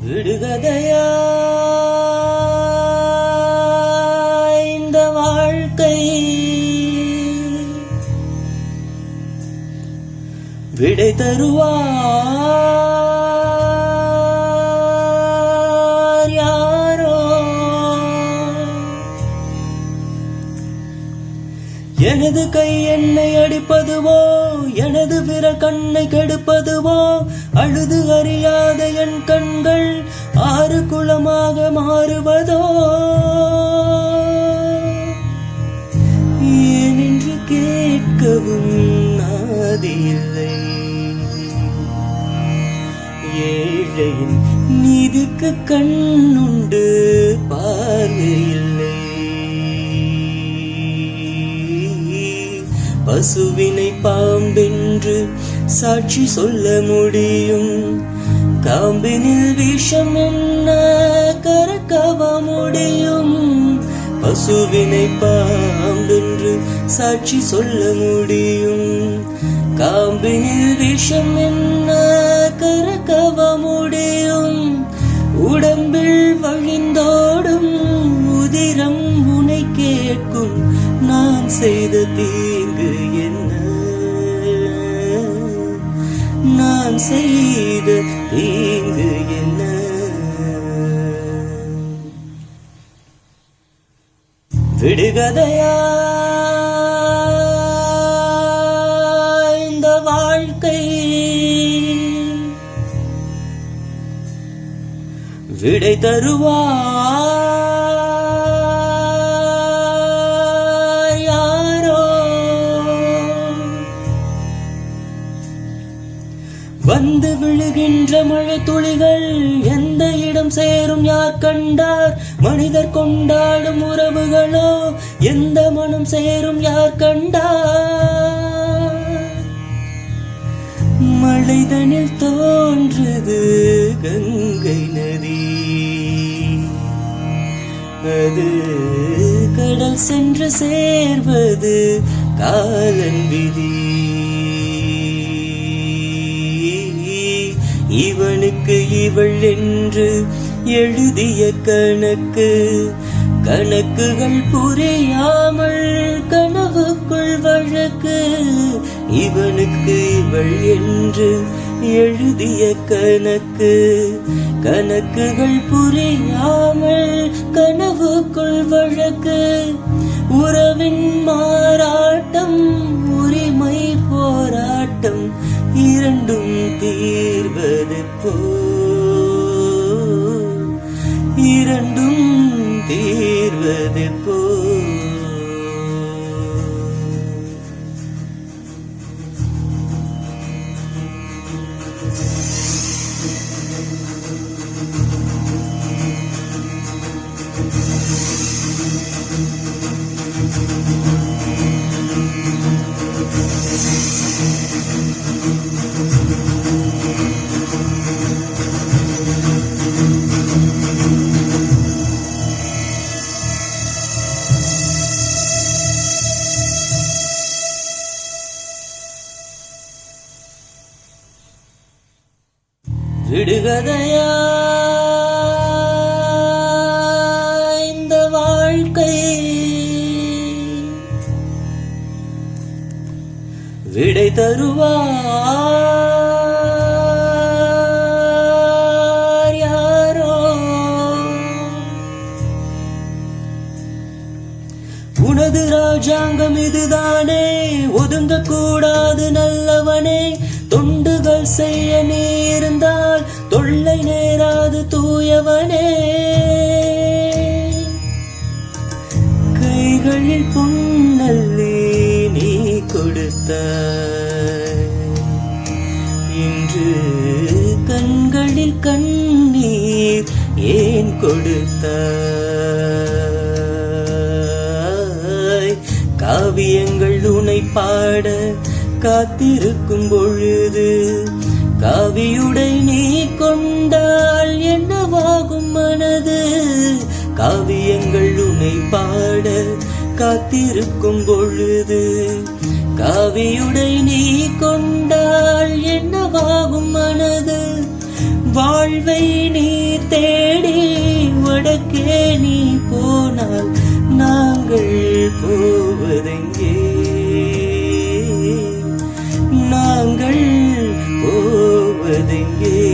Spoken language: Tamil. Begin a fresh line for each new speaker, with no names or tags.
விடுகதையா இந்த வாழ்க்கை, விடை தருவார் யாரோ. எனது கை என்னை அடிப்பதுவோ, எனது விரல் கண்ணை கெடுப்பதுவோ, அழுது அறியாத என் கண்கள் ஆறு குளமாக மாறுவதோ, ஏனென்று கேட்கவும் நாதியில்லை. ஏழையின் நீதிக்கு கண்ணுண்டு பார்வையில்லை. பசுவினை பாம்பென்று சாட்சி சொல்ல முடியும், காம்பினில் விஷம் என்ன கறக்கவ முடியும். பசுவினை பாம்பென்று சாட்சி சொல்ல முடியும், காம்பினில் விஷம் என்ன கறக்கவ முடியும். உடம்பில் வழிந்தோடும் உதிரம் உனை கேட்கும், நான் செய்த தீங்கு என்ன, நான் செய்த தீங்கு என்ன. விடுகதையா இந்த வாழ்க்கை, விடை தருவார் யாரோ. வந்து விழுகின்ற மழை துளிகள் எந்த இடம் சேரும் யார் கண்டார். மனிதர் கொண்டாடும் உறவுகளோ எந்த மனம் சேரும் யார் கண்டார். மழைதனில் தோன்றது கங்கை நதி, அது கடல் சென்று சேர்வது காலன் விதி. இவனுக்கு இவள் என்று எழுதிய கணக்கு, கணக்குகள் புரியாமல் கனவுக்குள் வழக்கு. இவனுக்கு இவள் என்று எழுதிய கணக்கு, கணக்குகள் புரியாமல் கனவுக்குள் வழக்கு. உறவின் மாறாட்டம் உரிமை போராட்டம் இரண்டும் தீர்வது போ, இரண்டும் தீர்வது போ. விடுகதையா இந்த வாழ்க்கை, விடை தருவார் யாரோ. உனது ராஜாங்கம் இதுதானே, ஒதுங்க கூடாது நல்லவனே. தொண்டுகள் செய்ய நீ இருந்தால் தொல்லை நேராது தூயவனே. கைகளில் பொன்னல்லி நீ கொடுத்தாய், இன்று கண்களில் கண்ணீர் ஏன் கொடுத்தாய். காவியங்கள் உனை பாட காத்திருக்கும் பொழுது, காவியுடை நீ கொண்டால் என்னவாகும் மனது. காவியங்கள் உன்னை பாட காத்திருக்கும் பொழுது, காவியுடை நீ கொண்டால் என்னவாகும் மனது. வாழ்வை நீ தேடி வடக்கே நீ போனால் நாங்கள் போவதெங்கே? நாங்கள் போவதெங்கே?